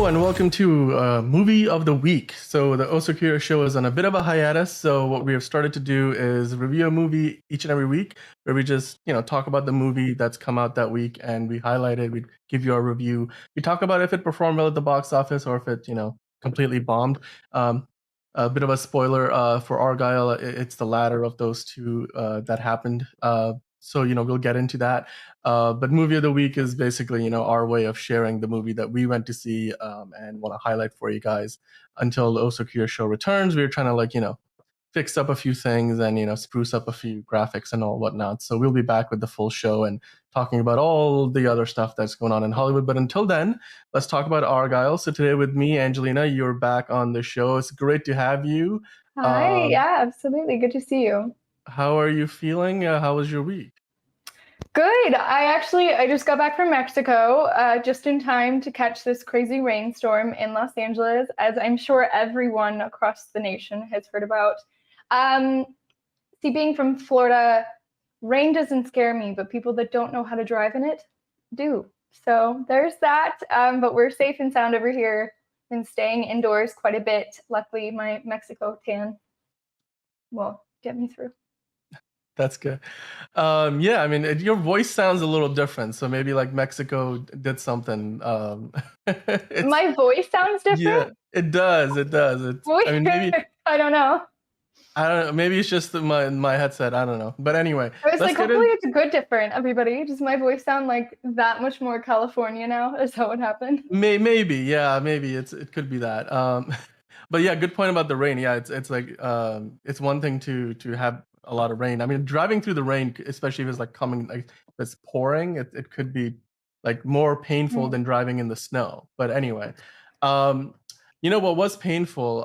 and welcome to Movie of the Week. So the Osakura show is on a bit of a hiatus. So what we have started to do is review a movie each and every week, where we just talk about the movie that's come out that week, and we highlight it. We give you our review. We talk about if it performed well at the box office or if it completely bombed. Um, a bit of a spoiler for Argyle. It's the latter of those two that happened. So we'll get into that. But movie of the week is basically our way of sharing the movie that we went to see and want to highlight for you guys. Until the Osakura show returns, we were trying to fix up a few things and spruce up a few graphics and all whatnot. So we'll be back with the full show and talking about all the other stuff that's going on in Hollywood. But until then, let's talk about Argyle. So today with me, Angelina, you're back on the show. It's great to have you. Hi, yeah, absolutely. Good to see you. How are you feeling? How was your week? Good. I just got back from Mexico, just in time to catch this crazy rainstorm in Los Angeles, as I'm sure everyone across the nation has heard about. See, being from Florida, rain doesn't scare me, but people that don't know how to drive in it do. So there's that. But we're safe and sound over here and staying indoors quite a bit. Luckily, my Mexico tan will get me through. That's good. Yeah, I mean, your voice sounds a little different, so maybe like Mexico did something. My voice sounds different? Yeah, it does. It does. I mean, maybe I don't know. I don't know. Maybe it's just my headset. I don't know. But anyway, I was like, hopefully it's a good different, everybody. Does my voice sound like that much more California now? Is that what happened? Maybe, yeah, maybe it could be that. But yeah, good point about the rain. Yeah, it's like it's one thing to have a lot of rain. I mean, driving through the rain, especially if it's like coming like if it's pouring, it could be like more painful than driving in the snow. But anyway, what was painful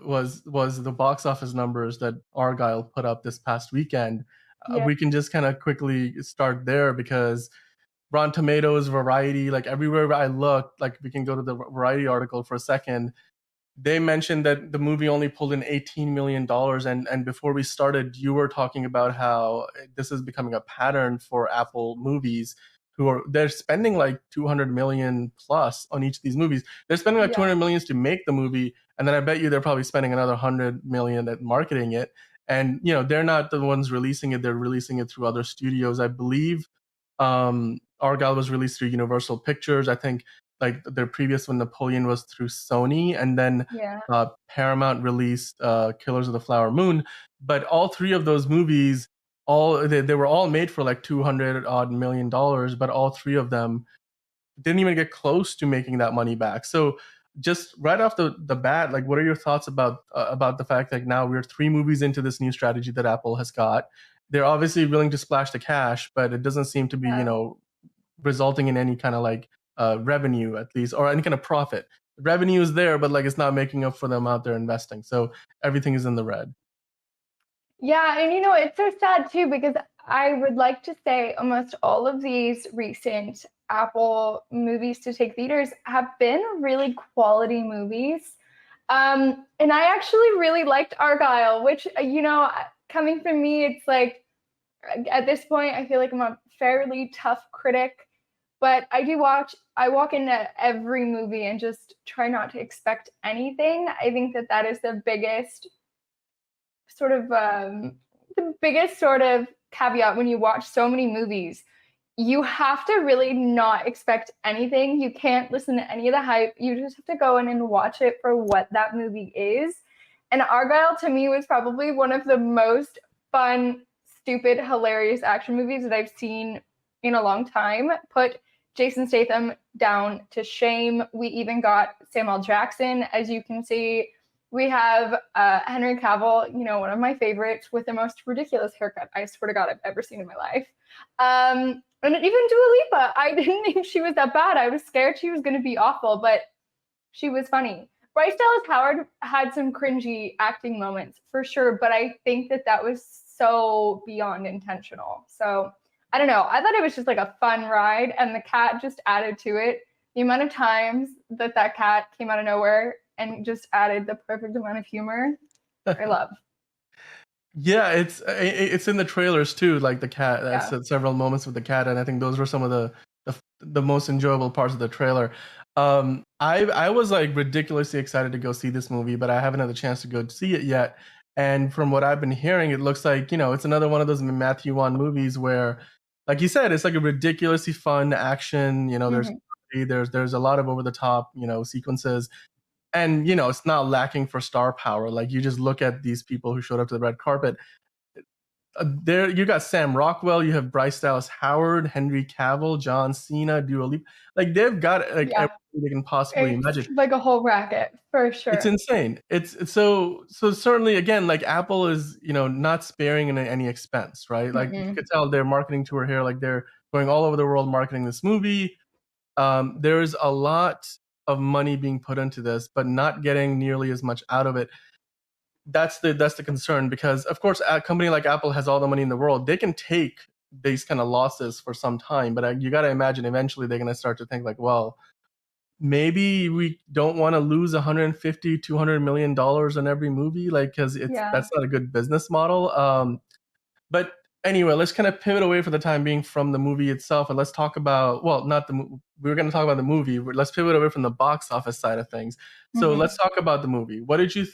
was the box office numbers that Argyle put up this past weekend. Yeah. We can just kind of quickly start there because Rotten Tomatoes, Variety, like everywhere I looked, like we can go to the Variety article for a second. They mentioned that the movie only pulled in $18 million. And before we started, you were talking about how this is becoming a pattern for Apple movies they're spending like 200 million plus on each of these movies. They're spending like 200 millions to make the movie. And then I bet you they're probably spending another 100 million at marketing it. And, they're not the ones releasing it. They're releasing it through other studios. I believe Argyle was released through Universal Pictures. I think like their previous one, Napoleon, was through Sony, and then Paramount released Killers of the Flower Moon. But all three of those movies, they were all made for like $200 million, but all three of them didn't even get close to making that money back. So just right off the bat, like what are your thoughts about the fact that now we're 3 movies into this new strategy that Apple has got? They're obviously willing to splash the cash, but it doesn't seem to be resulting in any kind of like revenue, at least, or any kind of profit. Revenue is there, but like it's not making up for the amount they're investing. So everything is in the red. Yeah, and it's so sad too, because I would like to say almost all of these recent Apple movies to take theaters have been really quality movies. And I actually really liked Argyle, which, coming from me, it's like at this point, I feel like I'm a fairly tough critic, but I walk into every movie and just try not to expect anything. I think that is the biggest sort of caveat when you watch so many movies. You have to really not expect anything. You can't listen to any of the hype. You just have to go in and watch it for what that movie is. And Argyle, to me, was probably one of the most fun, stupid, hilarious action movies that I've seen in a long time. Put Jason Statham down to shame. We even got Samuel Jackson, as you can see. We have Henry Cavill, one of my favorites, with the most ridiculous haircut I swear to God I've ever seen in my life. And even Dua Lipa, I didn't think she was that bad. I was scared she was going to be awful, but she was funny. Bryce Dallas Howard had some cringy acting moments for sure, but I think that was so beyond intentional. So I don't know. I thought it was just like a fun ride, and the cat just added to it. The amount of times that cat came out of nowhere and just added the perfect amount of humor, I love. Yeah, it's in the trailers too, like the cat. That's several moments with the cat, and I think those were some of the most enjoyable parts of the trailer. I was like ridiculously excited to go see this movie, but I haven't had the chance to go see it yet. And from what I've been hearing, it looks like, you know, it's another one of those Matthew Vaughn movies where, like you said, it's like a ridiculously fun action. You know, there's Mhm. there's a lot of over the top, you know, sequences, and you know, it's not lacking for star power. Like you just look at these people who showed up to the red carpet. There you got Sam Rockwell, you have Bryce Dallas Howard, Henry Cavill, John Cena, Dua Lipa. Like they've got like Yeah, everything they can possibly it's imagine. like a whole racket for It's sure. insane. It's so certainly again, like Apple is, you know, not sparing in any expense, right? Like you Mm-mm. could tell their marketing tour here, like they're going all over the world marketing this movie. There's a lot of money being put into this, but not getting nearly as much out of it. That's the concern, because of course a company like Apple has all the money in the world. They can take these kind of losses for some time, but you got to imagine eventually they're going to start to think like, well, maybe we don't want to lose 150 200 million dollars on every movie, like, because it's Yeah. that's not a good business model. But anyway, let's kind of pivot away for the time being from the movie itself, and let's talk about, well, not the we were going to talk about the movie. Let's pivot away from the box office side of things. So Mhm. let's talk about the movie. What did you?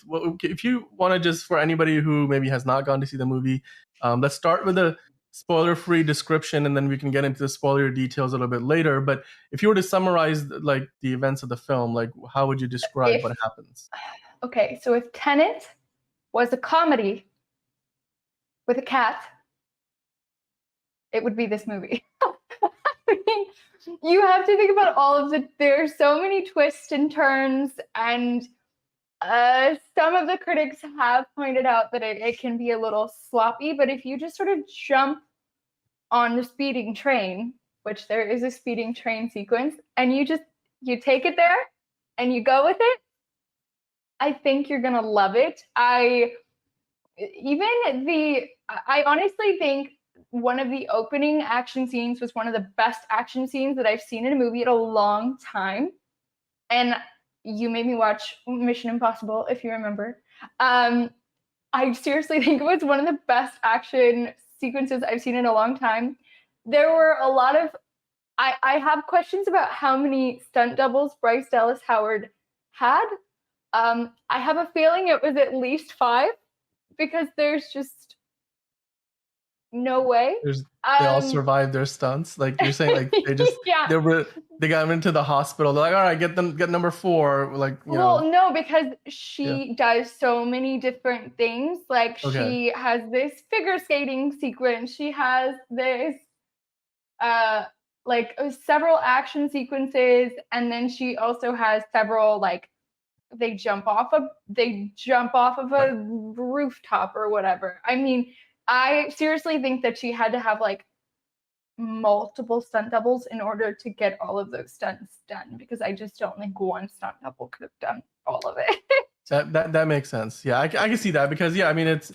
If you want to, just for anybody who maybe has not gone to see the movie, let's start with a spoiler-free description, and then we can get into the spoiler details a little bit later. But if you were to summarize like the events of the film, like how would you describe what If happens? okay, so if Tenet was a comedy with a cat, it would be this movie. I mean, you have to think about all of the. There's so many twists and turns, and some of the critics have pointed out that it can be a little sloppy. But if you just sort of jump on the speeding train, which there is a speeding train sequence, and you take it there and you go with it, I think you're gonna love it. I honestly think one of the opening action scenes was one of the best action scenes that I've seen in a movie in a long time. And you made me watch Mission Impossible, if you remember. Um, I seriously think it was one of the best action sequences I've seen in a long time. There were a lot of I have questions about how many stunt doubles Bryce Dallas Howard had. I have a feeling it was at least 5 because there's just no way. There's They all Um, survived their stunts. Like you're saying, like they just yeah. they got them into the hospital. They're like, all right, get number 4. Like, you know, Well, no, because yeah, she does so many different things. Like okay, she has this figure skating sequence. She has this uh several action sequences, and then she also has several like they jump off of right. a rooftop or whatever. I mean, I seriously think that she had to have like multiple stunt doubles in order to get all of those stunts done, because I just don't think one stunt double could have done all of it. That makes sense. Yeah, I can see that, because yeah, I mean, it's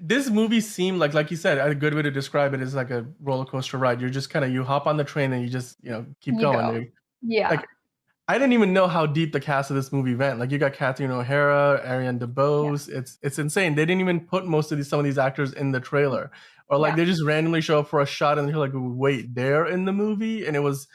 this movie seemed like you said, a good way to describe it is like a roller coaster ride. You're just kind of, you hop on the train and you just, you know, keep You going. go. Yeah. Like I didn't even know how deep the cast of this movie went. Like you got Catherine O'Hara, Ariane Yeah. DeBose. It's insane. They didn't even put some of these actors in the trailer, or like Yeah. they just randomly show up for a shot and you're like, wait, they're in the movie, and it was,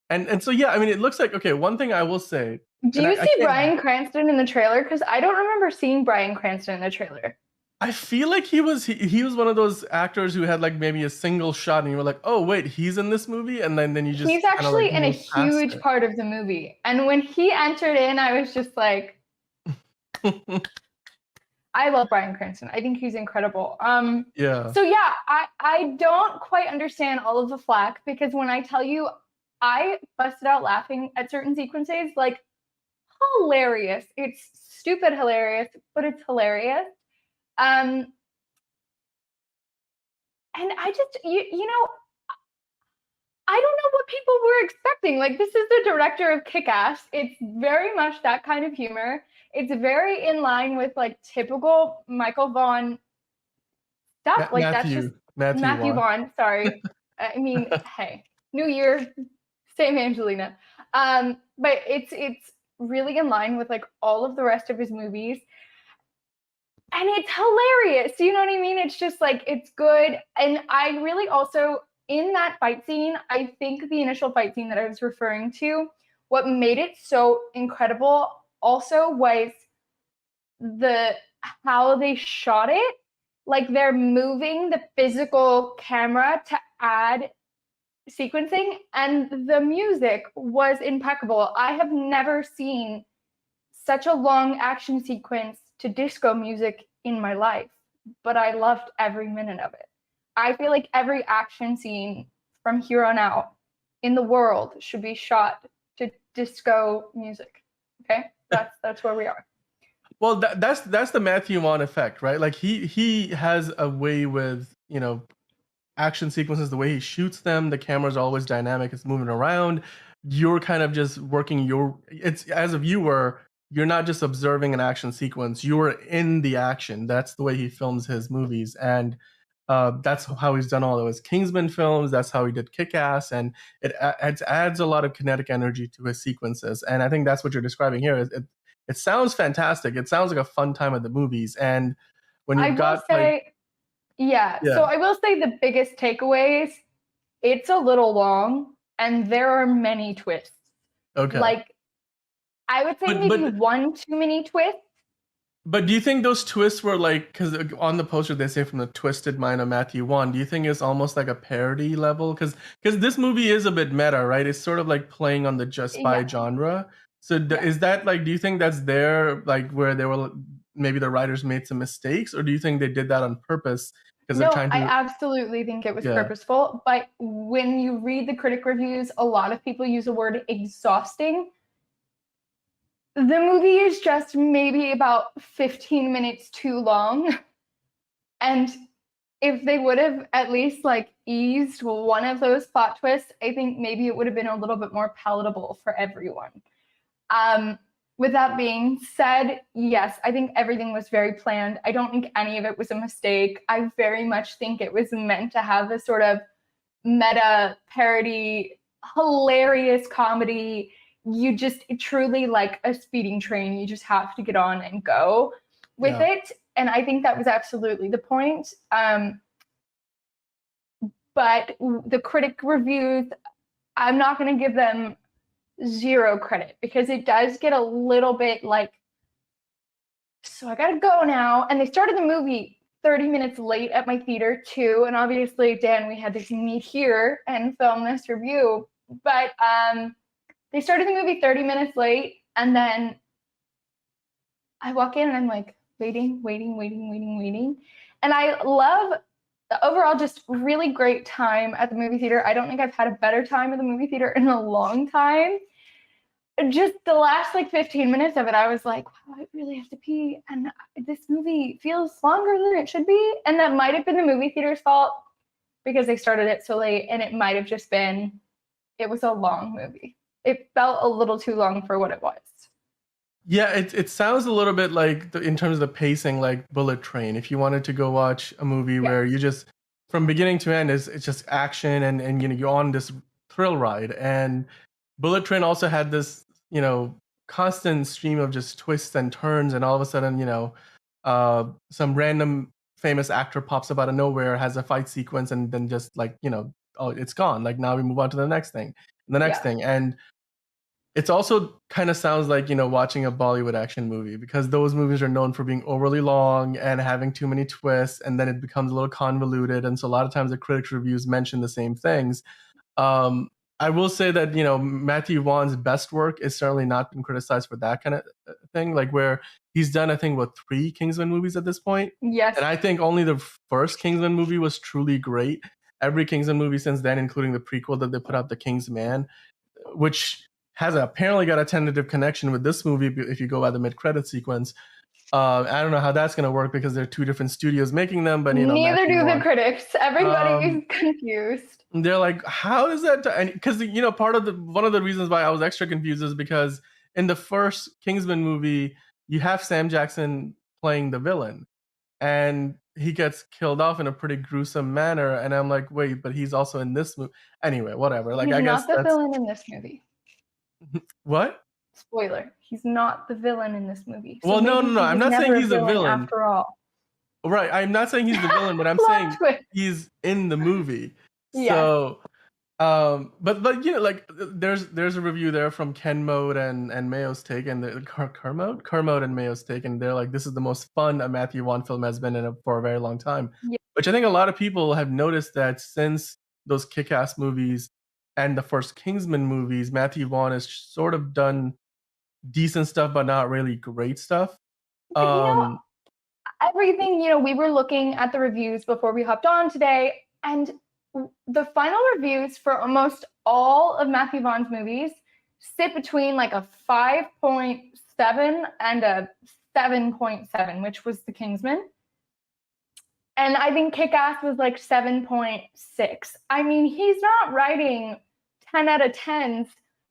and so yeah. I mean, it looks like, okay. One thing I will say, Do and you I see can't. Bryan Cranston in the trailer? Because I don't remember seeing Bryan Cranston in the trailer. I feel like he was one of those actors who had like maybe a single shot, and you were like, oh wait, he's in this movie, and then you just He's kind of like actually in a move past huge part of the movie. And when he entered in, I was just like, it. I love Bryan Cranston. I think he's incredible. Yeah. So yeah, I don't quite understand all of the flack, because when I tell you I busted out laughing at certain sequences, like hilarious. It's stupid hilarious, but it's hilarious. Um, and I just you know, I don't know what people were expecting. Like, this is the director of Kick-Ass. It's very much that kind of humor. It's very in line with like typical Michael Vaughn stuff. Like, that's just Matthew Matthew Vaughn. Vaughn. Sorry. I mean, hey, New Year, same Angelina. But it's really in line with like all of the rest of his movies. And it's hilarious. You know what I mean? It's just like, it's good. And I really also, in that fight scene, I think the initial fight scene that I was referring to what made it so incredible also was the how they shot it. Like they're moving the physical camera to add sequencing, and the music was impeccable. I have never seen such a long action sequence to disco music in my life, but I loved every minute of it. I feel like every action scene from here on out in the world should be shot to disco music. Okay? That's where we are. Well, that's the Matthew Vaughn effect, right? Like he has a way with, action sequences, the way he shoots them, the camera's always dynamic, it's moving around. You're kind of just working it's as a viewer, you're not just observing an action sequence, you're in the action. That's the way he films his movies. And that's how he's done all of his Kingsman films. That's how he did Kick-Ass, and it adds a lot of kinetic energy to his sequences. And I think that's what you're describing here. It sounds fantastic. It sounds like a fun time at the movies. And when you've got yeah. So I will say the biggest takeaways, it's a little long and there are many twists. Okay. Like I would say maybe one too many twists. But do you think those twists were like, because on the poster they say from the twisted mind of Matthew Vaughn, do you think it's almost like a parody level? Because this movie is a bit meta, right? It's sort of like playing on the just by genre. So is that like, do you think that's there, like where they were, maybe the writers made some mistakes, or do you think they did that on purpose? No, I absolutely think it was purposeful. But when you read the critic reviews, a lot of people use the word exhausting. The movie is just maybe about 15 minutes too long. And if they would have at least like eased one of those plot twists, I think maybe it would have been a little bit more palatable for everyone. With that being said, yes, I think everything was very planned. I don't think any of it was a mistake. I very much think it was meant to have this sort of meta parody, hilarious comedy. You just truly like a speeding train. You just have to get on and go with it. And I think that was absolutely the point. But the critic reviews, I'm not going to give them zero credit because it does get a little bit like, so I gotta go now. And they started the movie 30 minutes late at my theater too. And obviously, Dan, we had to meet here and film this review. But they started the movie 30 minutes late. And then I walk in and I'm like, waiting. And I love the overall just really great time at the movie theater. I don't think I've had a better time at the movie theater in a long time. Just the last like 15 minutes of it, I was like, wow, I really have to pee. And this movie feels longer than it should be. And that might have been the movie theater's fault because they started it so late. And it might have just been, it was a long movie. It felt a little too long for what it was. Yeah, it sounds a little bit like, in terms of the pacing, like Bullet Train. If you wanted to go watch a movie where you just, from beginning to end, it's just action and you're on this thrill ride. And Bullet Train also had this, constant stream of just twists and turns, and all of a sudden, some random famous actor pops up out of nowhere, has a fight sequence, and then just like, oh, it's gone. Like now we move on to the next thing, and the next thing. And it's also kind of sounds like, watching a Bollywood action movie, because those movies are known for being overly long and having too many twists, and then it becomes a little convoluted. And so a lot of times the critics' reviews mention the same things. I will say that, Matthew Vaughn's best work is certainly not been criticized for that kind of thing, like where he's done, I think, 3 Kingsman movies at this point. Yes. And I think only the first Kingsman movie was truly great. Every Kingsman movie since then, including the prequel that they put out, The King's Man, which has apparently got a tentative connection with this movie if you go by the mid-credit sequence. I don't know how that's going to work because there are 2 different studios making them, but neither do the critics. Everybody is confused. They're like, how is that? Because one of the reasons why I was extra confused is because in the first Kingsman movie, you have Sam Jackson playing the villain, and he gets killed off in a pretty gruesome manner. And I'm like, wait, but he's also in this movie. Anyway, whatever. Like, I guess he's not the villain in this movie. What? Spoiler. He's not the villain in this movie. So well, no. I'm not saying he's a villain. After all. Right. I'm not saying he's the villain, but I'm saying he's in the movie. Yeah. So But like there's a review there from Ken Mode and Mayo's Take and the Kermode and Mayo's Take, and they're like, this is the most fun a Matthew Vaughn film has been for a very long time. Yeah. Which I think a lot of people have noticed that since those Kick-Ass movies and the first Kingsman movies, Matthew Vaughn has sort of done decent stuff, but not really great stuff. But, everything, we were looking at the reviews before we hopped on today, and the final reviews for almost all of Matthew Vaughn's movies sit between like a 5.7 and a 7.7, which was The Kingsman. And I think Kick-Ass was like 7.6. I mean, he's not writing 10 out of 10s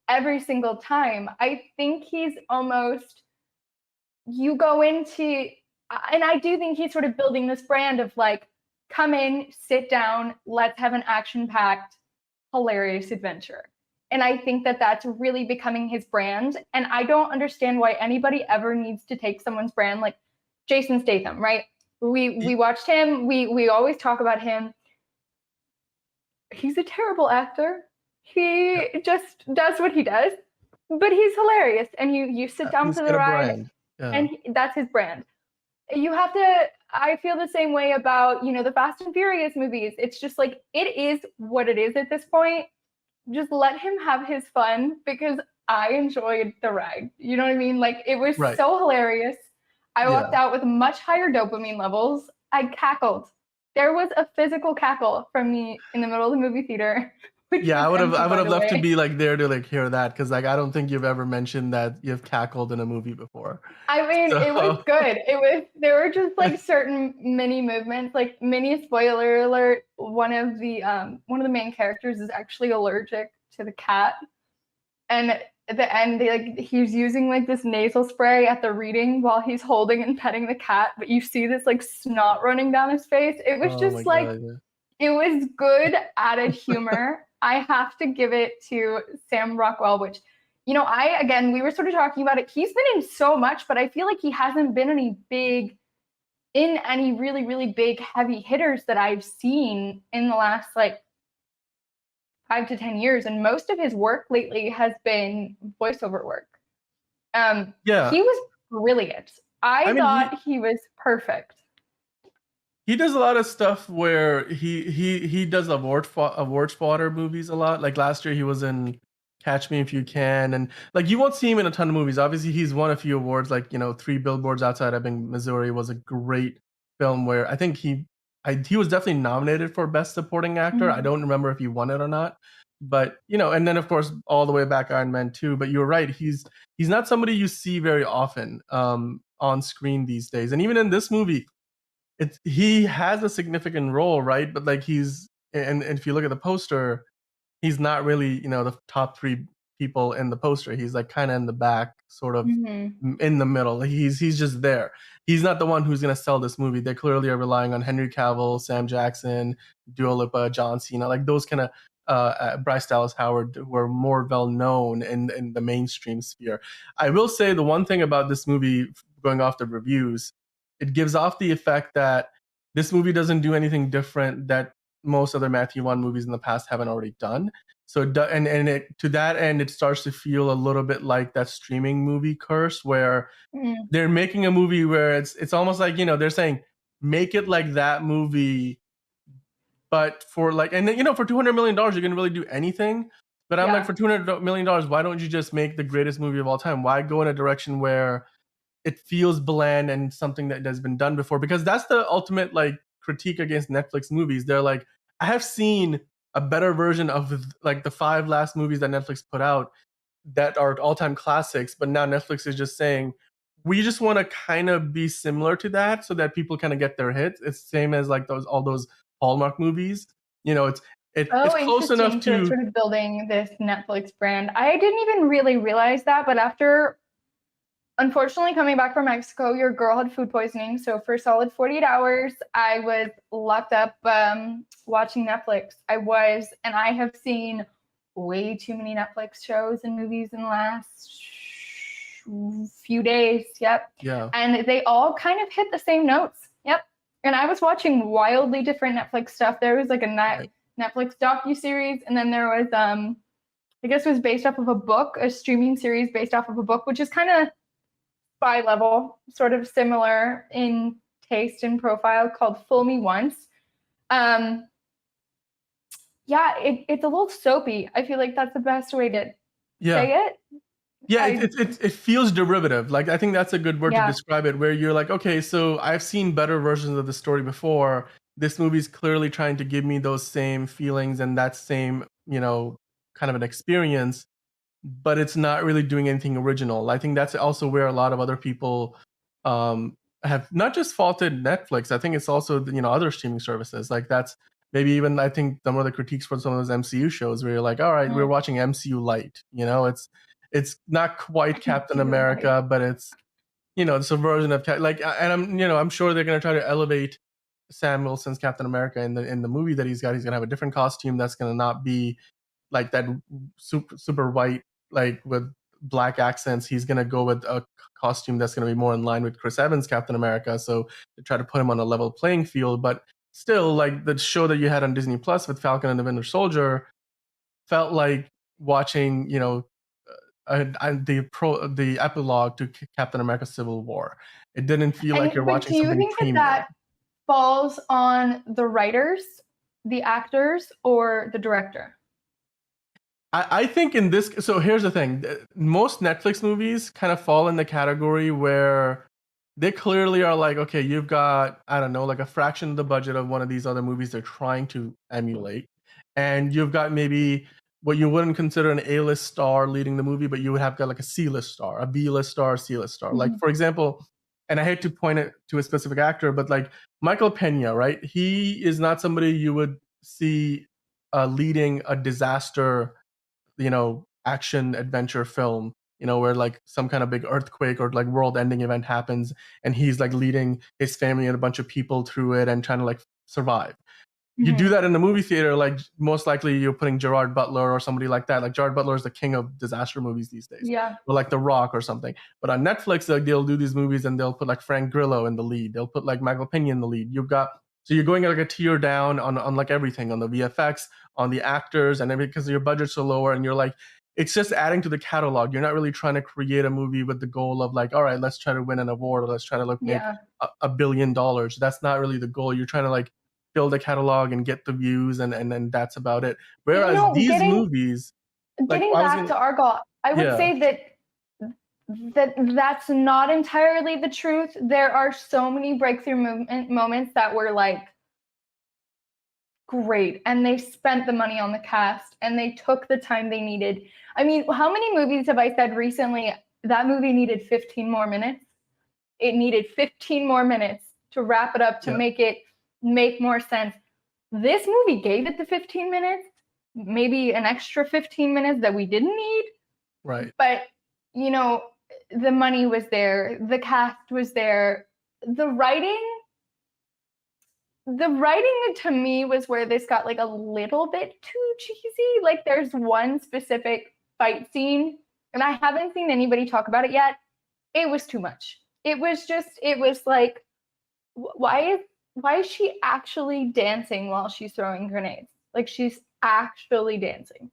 every single time. I think he's almost, you go into, and I do think he's sort of building this brand of like, come in, sit down, let's have an action-packed, hilarious adventure. And I think that that's really becoming his brand. And I don't understand why anybody ever needs to take someone's brand, like Jason Statham, right? We watched him. We always talk about him. He's a terrible actor. He just does what he does, but he's hilarious. And you sit down for the ride, and that's his brand. You have to, I feel the same way about, the Fast and Furious movies. It's just like, it is what it is at this point. Just let him have his fun, because I enjoyed the ride. You know what I mean? Like, it was so hilarious. I walked out with much higher dopamine levels. I cackled. There was a physical cackle from me in the middle of the movie theater. Yeah, I would have loved to be like there to like hear that, because like I don't think you've ever mentioned that you've cackled in a movie before. I mean, it was good. There were just like certain mini movements, like mini spoiler alert. One of the main characters is actually allergic to the cat, and at the end he's using like this nasal spray at the reading while he's holding and petting the cat, but you see this like snot running down his face. It was just like, it was good added humor. I have to give it to Sam Rockwell, which, we were sort of talking about it. He's been in so much, but I feel like he hasn't been in any really, really big heavy hitters that I've seen in the last like 5 to 10 years. And most of his work lately has been voiceover work. He was brilliant. I thought he was perfect. He does a lot of stuff where he does award fodder movies a lot. Like last year, he was in Catch Me If You Can, and like you won't see him in a ton of movies. Obviously, he's won a few awards. Like 3 Billboards Outside Ebbing, Missouri was a great film where I think he was definitely nominated for Best Supporting Actor. Mm-hmm. I don't remember if he won it or not, but and then of course all the way back Iron Man 2. But you're right, he's not somebody you see very often on screen these days, and even in this movie. He has a significant role, right? But like and if you look at the poster, he's not really, the top 3 people in the poster. He's like kind of in the back, sort of in the middle. He's just there. He's not the one who's going to sell this movie. They clearly are relying on Henry Cavill, Sam Jackson, Dua Lipa, John Cena, like those kind of Bryce Dallas Howard, who are more well known in the mainstream sphere. I will say the one thing about this movie, going off the reviews, it gives off the effect that this movie doesn't do anything different that most other Matthew Vaughn movies in the past haven't already done. So to that end, it starts to feel a little bit like that streaming movie curse, where they're making a movie where it's almost like they're saying make it like that movie, but for like, and for $200 million you can really do anything. But I'm like, for $200 million, why don't you just make the greatest movie of all time? Why go in a direction where it feels bland and something that has been done before? Because that's the ultimate like critique against Netflix movies. They're like, I have seen a better version of like the 5 last movies that Netflix put out that are all-time classics, but now Netflix is just saying, we just want to kind of be similar to that so that people kind of get their hits. It's the same as like all those Hallmark movies. It's close enough to sort of building this Netflix brand. I didn't even really realize that, but after unfortunately coming back from Mexico, your girl had food poisoning. So for a solid 48 hours, I was locked up watching Netflix. And I have seen way too many Netflix shows and movies in the last few days. Yep. Yeah. And they all kind of hit the same notes. Yep. And I was watching wildly different Netflix stuff. There was like a Netflix docuseries, and then there was I guess it was based off of a book, a streaming series based off of a book, which is kind of spy level, sort of similar in taste and profile, called Fool Me Once. Yeah, it's a little soapy. I feel like that's the best way to say it. Yeah, it feels derivative. Like, I think that's a good word to Yeah. describe it, where you're like, okay, so I've seen better versions of the story before. This movie's clearly trying to give me those same feelings and that same, kind of an experience, but it's not really doing anything original. I think that's also where a lot of other people have not just faulted Netflix. I think it's also, other streaming services. Like, that's maybe even, I think, some of the critiques for some of those MCU shows where you're like, all right, we're watching MCU light. It's not quite Captain America, but it's, it's a version of like, and I'm sure they're gonna try to elevate Sam Wilson's Captain America in the movie that he's got. He's gonna have a different costume that's gonna not be like that super white, like with black accents. He's gonna go with a costume that's gonna be more in line with Chris Evans' Captain America. So to try to put him on a level playing field, but still, like the show that you had on Disney Plus with Falcon and the Winter Soldier felt like watching, the epilogue to Captain America: Civil War. It didn't feel like you're watching something premium. Do you think that falls on the writers, the actors, or the director? I think in this, so here's the thing. Most Netflix movies kind of fall in the category where they clearly are like, okay, you've got, I don't know, like a fraction of the budget of one of these other movies they're trying to emulate. And you've got maybe what you wouldn't consider an A-list star leading the movie, but you would have got like a C-list star, a B-list star, C-list star. Like, for example, and I hate to point it to a specific actor, but like Michael Pena, right? He is not somebody you would see leading a disaster, action adventure film, where like some kind of big earthquake or like world ending event happens and he's like leading his family and a bunch of people through it and trying to like survive. You do that in the movie theater, like most likely you're putting Gerard Butler or somebody like that. Like Gerard Butler is the king of disaster movies these days. Yeah. Or like The Rock or something. But on Netflix, like they'll do these movies and they'll put like Frank Grillo in the lead. They'll put like Michael Pena in the lead. So you're going like a tier down on like everything, on the VFX, on the actors, and everything, because your budgets are lower, and you're like, it's just adding to the catalog. You're not really trying to create a movie with the goal of like, all right, let's try to win an award, or let's try to make $1 billion. That's not really the goal. You're trying to like build a catalog and get the views, and that's about it. Whereas these movies, getting back to Argyle, I would say that's not entirely the truth. There are so many breakthrough moments that were like great, and they spent the money on the cast and they took the time they needed. I mean, how many movies have I said recently that movie needed 15 more minutes? It needed 15 more minutes to wrap it up, to make it make more sense. This movie gave it the 15 minutes, maybe an extra 15 minutes that we didn't need. Right. But, the money was there, the cast was there, the writing to me was where this got like a little bit too cheesy. Like there's one specific fight scene, and I haven't seen anybody talk about it yet. It was too much. It was like, why is she actually dancing while she's throwing grenades? Like she's actually dancing.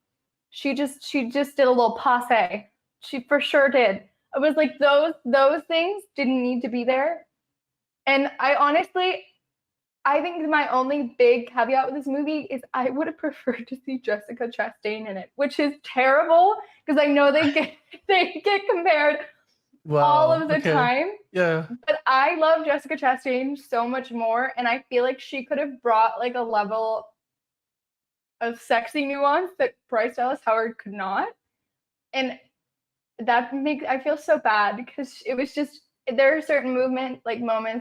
She just did a little passe. She for sure did. I was like, those things didn't need to be there. And I think my only big caveat with this movie is I would have preferred to see Jessica Chastain in it, which is terrible because I know they get compared all of the time. Yeah. But I love Jessica Chastain so much more, and I feel like she could have brought like a level of sexy nuance that Bryce Dallas Howard could not. And that makes I feel so bad because it was just, there are certain moments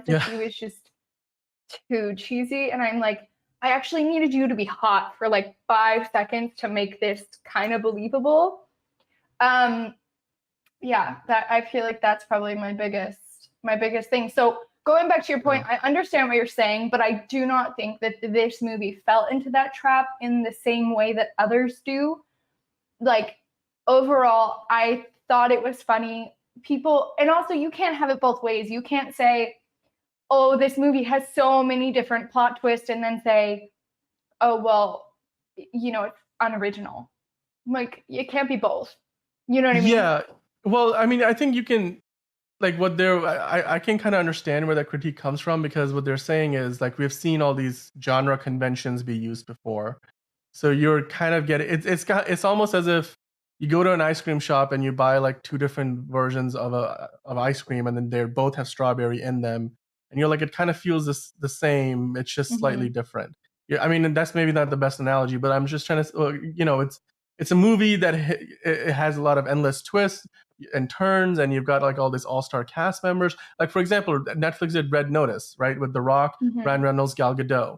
that she was just too cheesy, and I'm like, I actually needed you to be hot for like 5 seconds to make this kind of believable. That I feel like that's probably my biggest thing. So going back to your point, I understand what you're saying, but I do not think that this movie fell into that trap in the same way that others do. Like overall, I thought it was funny. And also you can't have it both ways. You can't say, oh, this movie has so many different plot twists, and then say, oh, well, it's unoriginal. Like, it can't be both. You know what I mean? Yeah. Well, I mean, I think you can like what they're I can kind of understand where that critique comes from, because what they're saying is like we've seen all these genre conventions be used before. So you're kind of getting it's almost as if you go to an ice cream shop and you buy like two different versions of ice cream, and then they both have strawberry in them, and you're like, it kind of feels the same, it's just slightly different. Yeah, I mean, that's maybe not the best analogy, but I'm just trying to it's a movie that it has a lot of endless twists and turns, and you've got like all this all-star cast members. Like, for example, Netflix did Red Notice, right, with The Rock, Ryan Reynolds, Gal Gadot.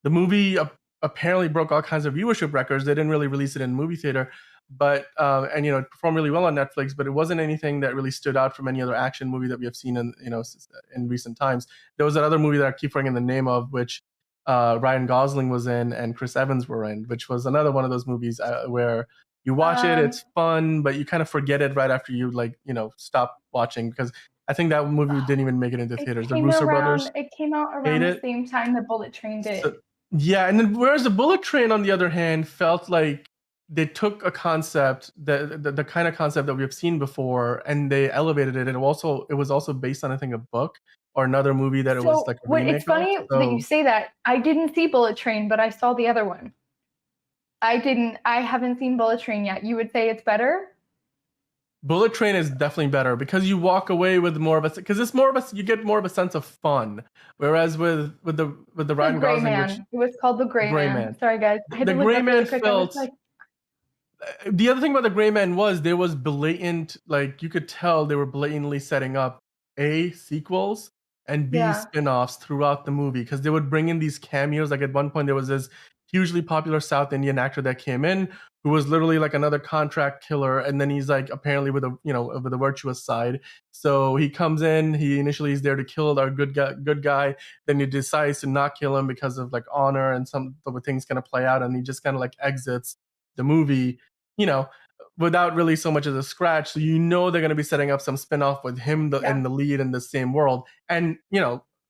The movie apparently broke all kinds of viewership records. They didn't really release it in movie theater, but and it performed really well on Netflix. But it wasn't anything that really stood out from any other action movie that we have seen in recent times. There was another movie that I keep forgetting the name of, which Ryan Gosling was in and Chris Evans were in, which was another one of those movies where you watch it, it's fun, but you kind of forget it right after you stop watching, because I think that movie didn't even make it into theaters. The Russo brothers It came out around made the it. same time the Bullet Train did. So, yeah, and then whereas the Bullet Train, on the other hand, felt like they took a concept, the kind of concept that we've seen before, and they elevated it. And it was also based on, I think, a book or another movie that it was like a remake it's funny of. that you say that. I didn't see Bullet Train, but I saw the other one. I haven't seen Bullet Train yet. You would say it's better? Bullet Train is definitely better because you walk away with more of a, because it's more of a, you get more of a sense of fun. Whereas with the Ryan Gray Gosling, Man. It was called The Gray Man. Sorry guys. I had the to look Gray up Man really quick. felt. Like, the other thing about the Gray Man was there was blatant, like you could tell they were blatantly setting up A, sequels, and B, spin-offs throughout the movie, because they would bring in these cameos. Like at one point there was this hugely popular South Indian actor that came in who was literally like another contract killer, and then he's like apparently with a virtuous side. So he comes in, he initially is there to kill our good guy, then he decides to not kill him because of like honor and some of the things kind of play out, and he just kind of like exits the movie, without really so much as a scratch. So they're going to be setting up some spinoff with him in the lead in the same world. And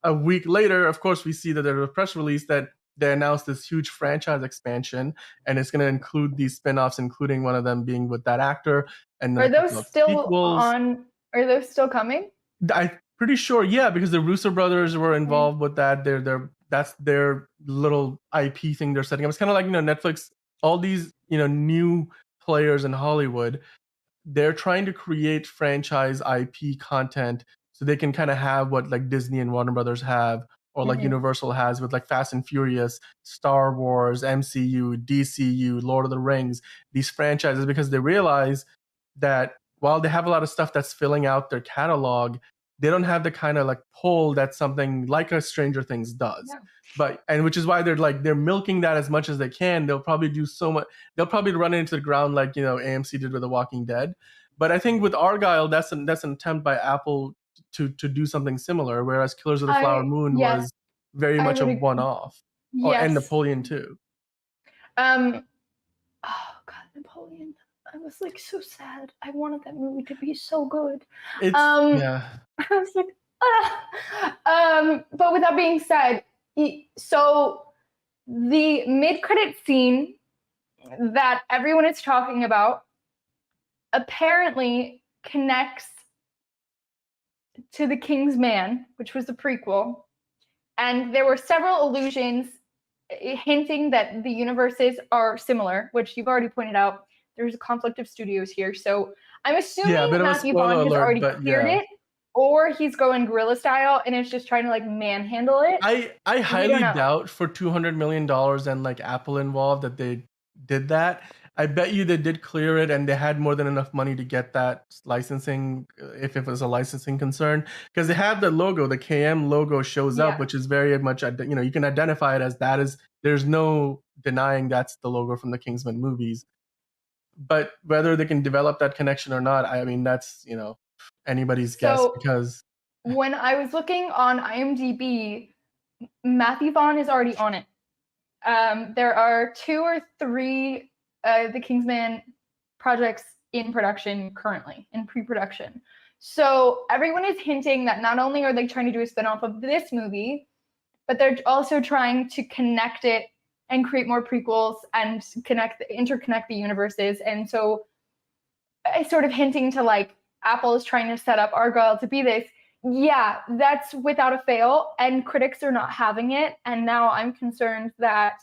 a week later, of course, we see that there's a press release that they announced this huge franchise expansion, and it's going to include these spinoffs, including one of them being with that actor. And are those still on? Are those still coming? I'm pretty sure, yeah, because the Russo brothers were involved with that. That's their little IP thing they're setting up. It's kind of like Netflix. All these new players in Hollywood, they're trying to create franchise IP content so they can kind of have what like Disney and Warner Brothers have, or like Universal has with like Fast and Furious, Star Wars, MCU, DCU, Lord of the Rings, these franchises, because they realize that while they have a lot of stuff that's filling out their catalog, they don't have the kind of like pull that something like a Stranger Things does. And which is why they're milking that as much as they can. They'll probably do so much. They'll probably run it into the ground like AMC did with The Walking Dead. But I think with Argyle, that's an attempt by Apple to do something similar. Whereas Killers of the Flower Moon was very much a one-off, and Napoleon too. Oh God, Napoleon! I was like so sad. I wanted that movie to be so good. Yeah. I was like, but with that being said, so the mid-credit scene that everyone is talking about apparently connects to The King's Man, which was the prequel. And there were several allusions hinting that the universes are similar, which you've already pointed out. There's a conflict of studios here. So I'm assuming Matthew Vaughn has already cleared it, or he's going guerrilla style and is just trying to like manhandle it. I highly doubt for $200 million and like Apple involved that they did that. I bet you they did clear it, and they had more than enough money to get that licensing, if it was a licensing concern, because they have the logo, the KM logo shows up, which is very much, you can identify it as that. There's no denying that's the logo from the Kingsman movies. But whether they can develop that connection or not, I mean, that's anybody's guess. Because when I was looking on IMDb, Matthew Vaughn is already on it. There are 2 or 3 the Kingsman projects in production currently, in pre-production. So everyone is hinting that not only are they trying to do a spinoff of this movie, but they're also trying to connect it and create more prequels and interconnect the universes. And so sort of hinting to like Apple is trying to set up Argyle to be this. Yeah, that's without a fail, and critics are not having it. And now I'm concerned that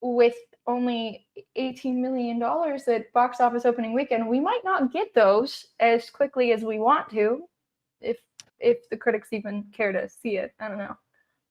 with only $18 million at box office opening weekend, we might not get those as quickly as we want to, if the critics even care to see it. I don't know.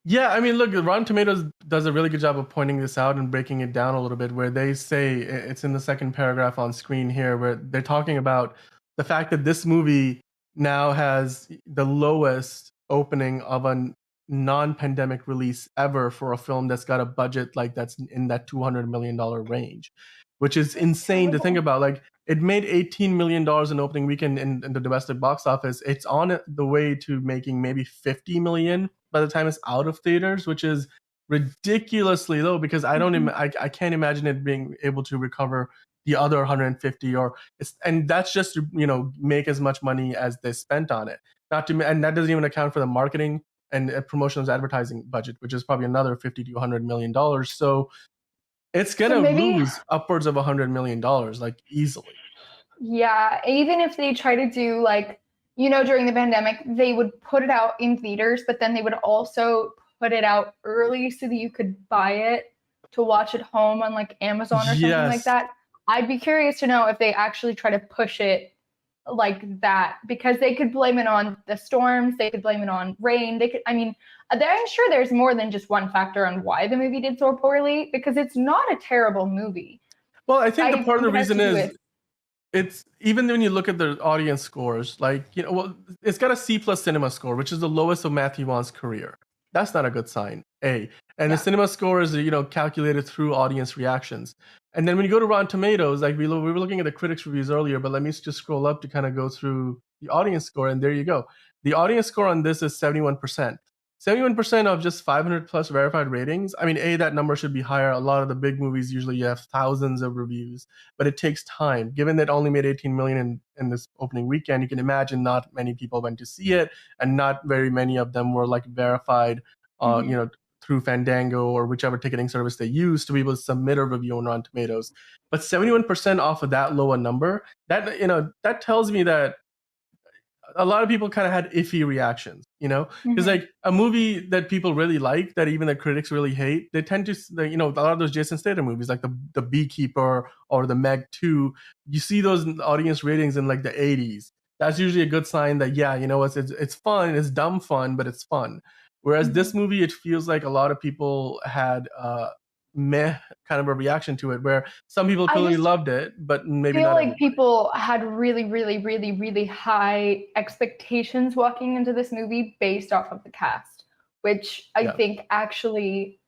Yeah, I mean, look, Rotten Tomatoes does a really good job of pointing this out and breaking it down a little bit, where they say, it's in the second paragraph on screen here, where they're talking about the fact that this movie now has the lowest opening of a non-pandemic release ever for a film that's got a budget like that's in that $200 million range, which is insane to think about. Like, it made $18 million in opening weekend in the domestic box office. It's on the way to making maybe $50 million by the time it's out of theaters, which is ridiculously low, because I don't I can't imagine it being able to recover the other 150, and that's just to, you know, make as much money as they spent on it. And that doesn't even account for the marketing and promotions advertising budget, which is probably another $50 to $100 million. So it's gonna lose upwards of $100 million, like, easily. Yeah, even if they try to do, like, you know, during the pandemic, they would put it out in theaters, but then they would also put it out early so that you could buy it to watch at home on like Amazon or something like that. I'd be curious to know if they actually try to push it like that, because they could blame it on the storms, they could blame it on rain, they could, I mean, I'm sure there's more than just one factor on why the movie did so poorly, because it's not a terrible movie. Well, I think the part of the reason is, it's, even when you look at the audience scores, like, you know, well, it's got a C+ cinema score, which is the lowest of Matthew Vaughn's career. That's not a good sign, A. And the cinema score is, you know, calculated through audience reactions. And then when you go to Rotten Tomatoes, like we were looking at the critics' reviews earlier, but let me just scroll up to kind of go through the audience score, and there you go. The audience score on this is 71%. 71% of just 500 plus verified ratings. I mean, A, that number should be higher. A lot of the big movies usually have thousands of reviews, but it takes time. Given that it only made 18 million in this opening weekend, you can imagine not many people went to see it, and not very many of them were like verified, you know, through Fandango or whichever ticketing service they use to be able to submit a review on Rotten Tomatoes. But 71% off of that low a number, that, you know, that tells me that a lot of people kind of had iffy reactions, you know, because like a movie that people really like, that even the critics really hate, they tend to, you know, a lot of those Jason Statham movies, like the Beekeeper or the Meg 2, you see those audience ratings in like the 80s. That's usually a good sign that, yeah, you know, it's fun, it's dumb fun, but it's fun. Whereas this movie, it feels like a lot of people had meh kind of a reaction to it, where some people clearly loved it, but maybe not everybody. People had really, really, really, really high expectations walking into this movie based off of the cast, which I think actually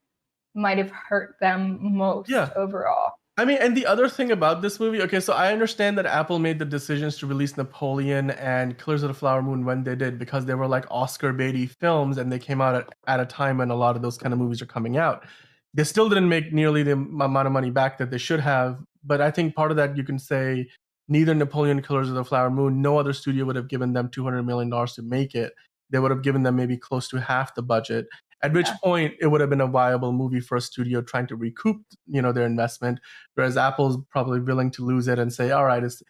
might have hurt them most overall. I mean, and the other thing about this movie, okay, so I understand that Apple made the decisions to release Napoleon and Killers of the Flower Moon when they did, because they were like Oscar baity films, and they came out at a time when a lot of those kind of movies are coming out. They still didn't make nearly the amount of money back that they should have, but I think part of that, you can say, neither Napoleon, Killers of the Flower Moon, no other studio would have given them $200 million to make it. They would have given them maybe close to half the budget, at which point it would have been a viable movie for a studio trying to recoup, you know, their investment, whereas Apple's probably willing to lose it and say, all right, it's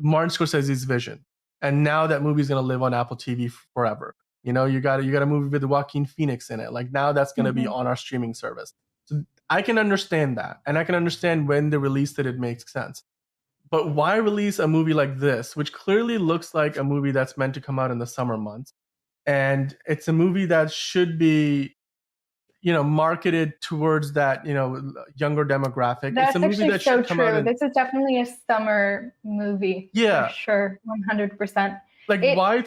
Martin Scorsese's vision, and now that movie's going to live on Apple TV forever. You know, you got a movie with Joaquin Phoenix in it, like now that's going to be on our streaming service. So I can understand that, and I can understand when they released it makes sense. But why release a movie like this, which clearly looks like a movie that's meant to come out in the summer months? And it's a movie that should be, you know, marketed towards that, you know, younger demographic. That's it's a movie that should come out. This is definitely a summer movie. Yeah, for sure, 100%. Like, why?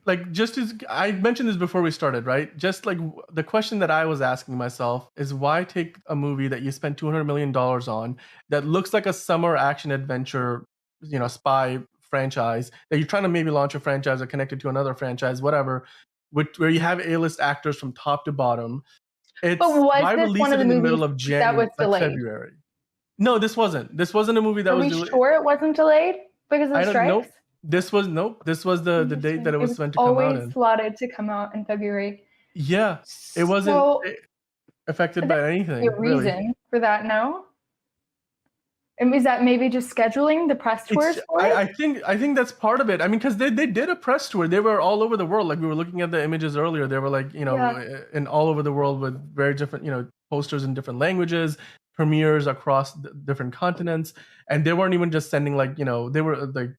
Like, just as I mentioned this before we started, right? Just like the question that I was asking myself is, why take a movie that you spent $200 million on, that looks like a summer action adventure, you know, spy franchise, that you're trying to maybe launch a franchise or connect it to another franchise, whatever, where you have A-list actors from top to bottom. But why release it in the middle of January, like February? No, this wasn't. This wasn't a movie that was delayed. Are we sure it wasn't delayed because of the strikes? Nope. This was the date that it was meant to come out in. Always slotted to come out in February. Yeah, it wasn't. affected But by there could be anything, a really. reason for that, no? And is that maybe just scheduling the press tours for it? I think that's part of it. I mean, because they did a press tour. They were all over the world. Like we were looking at the images earlier. They were like, Yeah. in all over the world with very different, posters in different languages, premieres across different continents, and they weren't even just sending like, they were like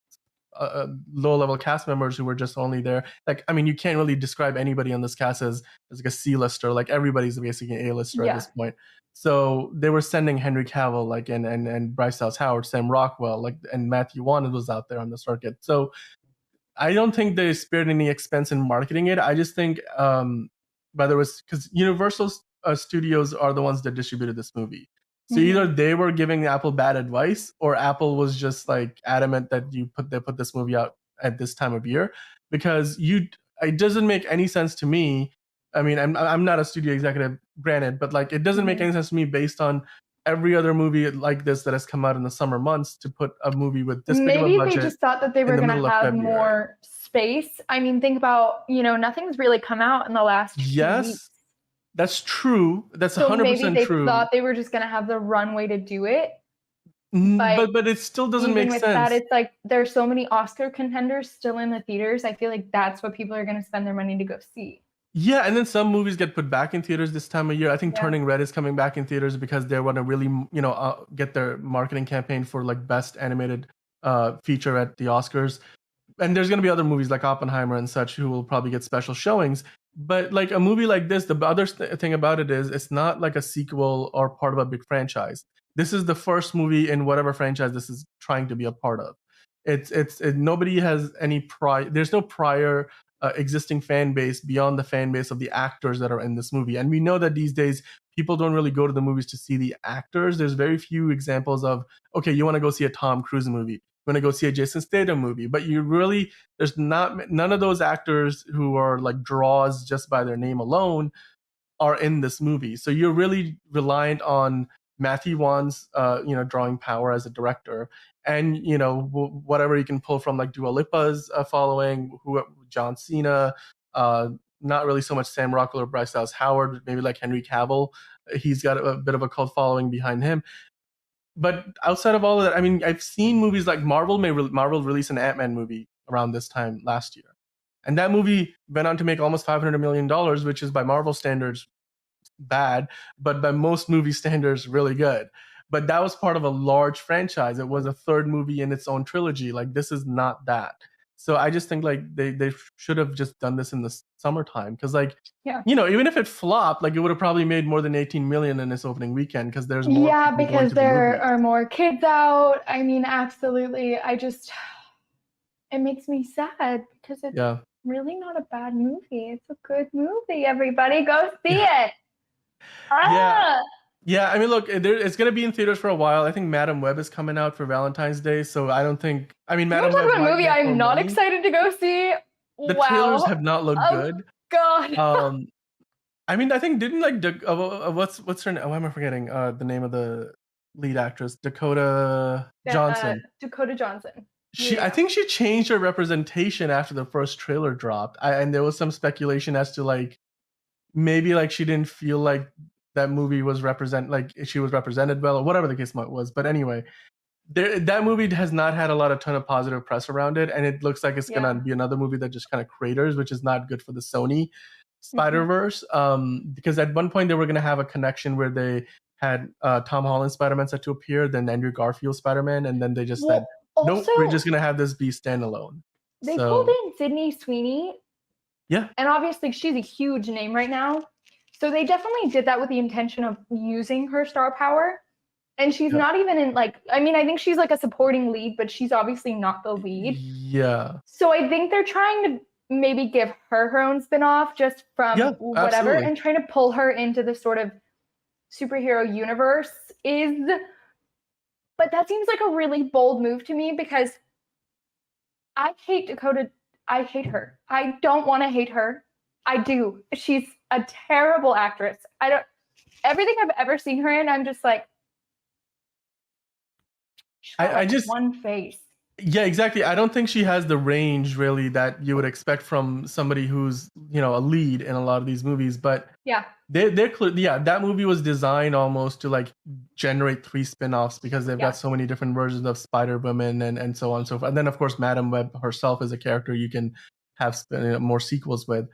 low level cast members who were just only there. Like, I mean, you can't really describe anybody on this cast as like a C-lister. Like everybody's basically an A-lister at Yeah. this point. So they were sending Henry Cavill, like and Bryce Dallas Howard, Sam Rockwell, like and Matthew Vaughn was out there on the circuit. So I don't think they spared any expense in marketing it. I just think whether it was because Universal Studios are the ones that distributed this movie. So either they were giving Apple bad advice, or Apple was just like adamant that they put this movie out at this time of year, because it doesn't make any sense to me. I mean, I'm not a studio executive, granted, but like it doesn't make any sense to me based on every other movie like this that has come out in the summer months to put a movie with this big of a Maybe budget they just thought that they in were the going to middle of have February. more space. I mean, think about, nothing's really come out in the last 2 weeks. Yes, that's true. That's So 100% maybe they true. thought they were just going to have the runway to do it. But it still doesn't Even make with sense. that, it's like there's so many Oscar contenders still in the theaters. I feel like that's what people are going to spend their money to go see. Yeah, and then some movies get put back in theaters this time of year. I think Turning Red is coming back in theaters because they want to really, get their marketing campaign for like best animated feature at the Oscars. And there's going to be other movies like Oppenheimer and such who will probably get special showings. But like a movie like this, the other thing about it is it's not like a sequel or part of a big franchise. This is the first movie in whatever franchise this is trying to be a part of. Nobody has any there's no prior existing fan base beyond the fan base of the actors that are in this movie. And we know that these days people don't really go to the movies to see the actors. There's very few examples of, okay, you want to go see a Tom Cruise movie, going to go see a Jason Statham movie, but there's none of those actors who are like draws just by their name alone are in this movie. So you're really reliant on Matthew Vaughn's, drawing power as a director, and whatever you can pull from like Dua Lipa's following, John Cena, not really so much Sam Rockwell or Bryce Dallas Howard, but maybe like Henry Cavill. He's got a bit of a cult following behind him. But outside of all of that, I mean, I've seen movies like Marvel release an Ant-Man movie around this time last year. And that movie went on to make almost $500 million, which is by Marvel standards bad, but by most movie standards really good. But that was part of a large franchise. It was a third movie in its own trilogy. Like this is not that. So I just think like they should have just done this in the summertime, because like even if it flopped, like it would have probably made more than 18 million in its opening weekend, because there's more people going because to the there movies. are more kids out. I mean, absolutely. It makes me sad because it's really not a bad movie. It's a good movie. Everybody go see it. Yeah, I mean, look, it's going to be in theaters for a while. I think Madam Web is coming out for Valentine's Day, so I don't think. I mean, Madam Web. A movie I'm not excited to go see. The trailers have not looked good. God. I mean, I think didn't like what's her name? Why am I forgetting the name of the lead actress? Dakota Johnson. Dakota Johnson. I think she changed her representation after the first trailer dropped, and there was some speculation as to like maybe like she didn't feel like that movie was she was represented well, or whatever the case was. But anyway, that movie has not had a ton of positive press around it, and it looks like it's gonna be another movie that just kind of craters, which is not good for the Sony Spider-Verse. Because at one point they were gonna have a connection where they had Tom Holland Spider-Man set to appear, then Andrew Garfield Spider-Man, and then they just said, nope, we're just gonna have this be standalone. They pulled in Sydney Sweeney. Yeah. And obviously she's a huge name right now. So they definitely did that with the intention of using her star power. And she's not even in I think she's like a supporting lead, but she's obviously not the lead. Yeah. So I think they're trying to maybe give her own spin-off just from whatever, absolutely, and trying to pull her into the sort of superhero universe but that seems like a really bold move to me, because I hate Dakota. I hate her. I don't want to hate her. I do. She's a terrible actress. Everything I've ever seen her in, I'm just like, I just one face. Yeah, exactly. I don't think she has the range really that you would expect from somebody who's, a lead in a lot of these movies. But Yeah. they're clear. Yeah, that movie was designed almost to like generate 3 spin-offs because they've got Yes. so many different versions of Spider-Woman and so on and so forth. And then of course Madam Web herself is a character you can have more sequels with.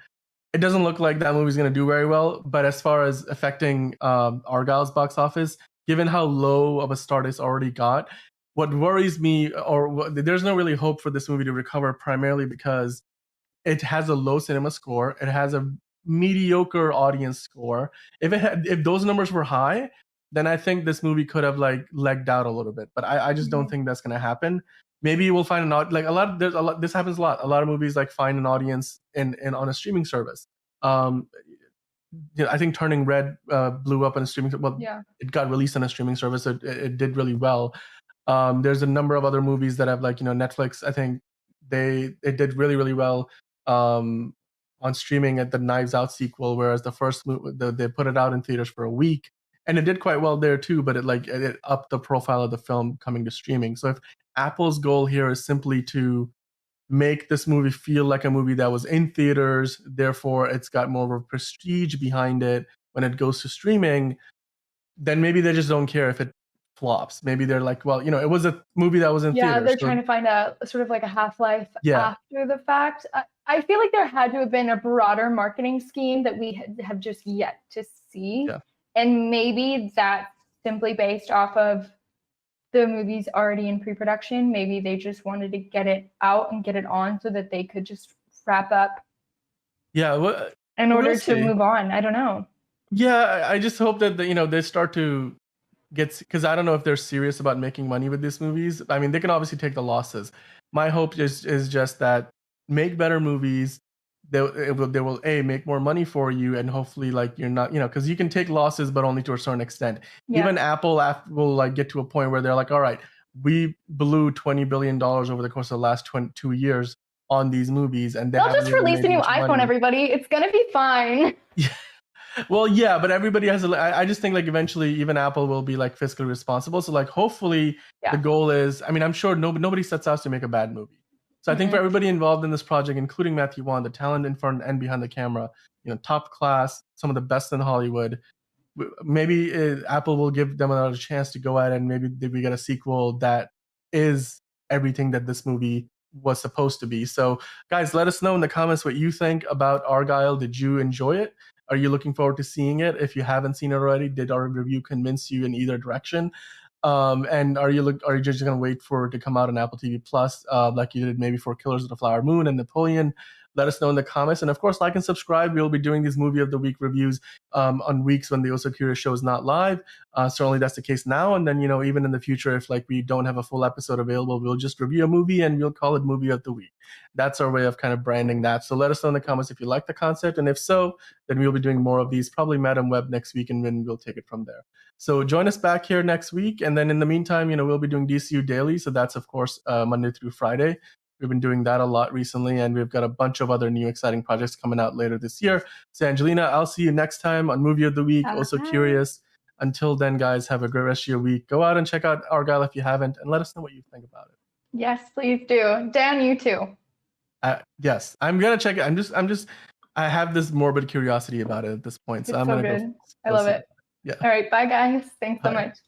It doesn't look like that movie's going to do very well. But as far as affecting Argyle's box office, given how low of a start it's already got, what worries me, there's no really hope for this movie to recover, primarily because it has a low cinema score. It has a mediocre audience score. If those numbers were high, then I think this movie could have like legged out a little bit. But I just don't think that's gonna happen. Maybe we'll find like a lot. There's a lot. This happens a lot. A lot of movies like find an audience in on a streaming service. Um, I think Turning Red blew up on a streaming. Well, Yeah. it got released on a streaming service. So it did really well. There's a number of other movies that have like Netflix. I think it did really really well on streaming at the Knives Out sequel, whereas the first they put it out in theaters for a week, and it did quite well there too. But it upped the profile of the film coming to streaming. So if Apple's goal here is simply to make this movie feel like a movie that was in theaters, therefore it's got more of a prestige behind it when it goes to streaming, then maybe they just don't care if it flops. Maybe they're like, well, it was a movie that was in Yeah, theaters. they're trying to find a sort of like a half-life Yeah. after the fact. I feel like there had to have been a broader marketing scheme that we have just yet to see. Yeah. And maybe that's simply based off of the movie's already in pre-production. Maybe they just wanted to get it out and get it on so that they could just wrap up. Yeah. In order to move on. I don't know. Yeah, I just hope that they start to get, because I don't know if they're serious about making money with these movies. I mean, they can obviously take the losses. My hope is just that make better movies. They will make more money for you, and hopefully like you're not, because you can take losses but only to a certain extent. Yeah. Even Apple will like get to a point where they're like, all right, we blew $20 billion over the course of the last 22 years on these movies, and they'll just release a new iPhone, money. Everybody, it's gonna be fine. Yeah. Well, yeah, but everybody has I just think like eventually even Apple will be like fiscally responsible. So like hopefully the goal is, I mean, I'm sure nobody sets out to make a bad movie. So I think for everybody involved in this project, including Matthew Vaughn, the talent in front and behind the camera, top class, some of the best in Hollywood. Maybe Apple will give them another chance to go at it, and maybe we get a sequel that is everything that this movie was supposed to be. So guys, let us know in the comments what you think about Argylle. Did you enjoy it? Are you looking forward to seeing it? If you haven't seen it already, did our review convince you in either direction? And are you just gonna wait for it to come out on Apple TV Plus, like you did maybe for Killers of the Flower Moon and Napoleon? Let us know in the comments, and of course, like and subscribe. We'll be doing these movie of the week reviews on weeks when the Also Curious show is not live. Certainly, that's the case now. And then, even in the future, if like we don't have a full episode available, we'll just review a movie and we'll call it movie of the week. That's our way of kind of branding that. So let us know in the comments if you like the concept, and if so, then we'll be doing more of these, probably Madam Web next week, and then we'll take it from there. So join us back here next week, and then in the meantime, we'll be doing DCU Daily. So that's of course Monday through Friday. We've been doing that a lot recently, and we've got a bunch of other new exciting projects coming out later this year. So Angelina, I'll see you next time on Movie of the Week. Also Curious. Until then, guys, have a great rest of your week. Go out and check out Argylle if you haven't, and let us know what you think about it. Yes, please do. Dan, you too. Yes, I'm gonna check it. I have this morbid curiosity about it at this point. So I'm gonna go. I love it. Yeah. All right, bye guys. Thanks so much.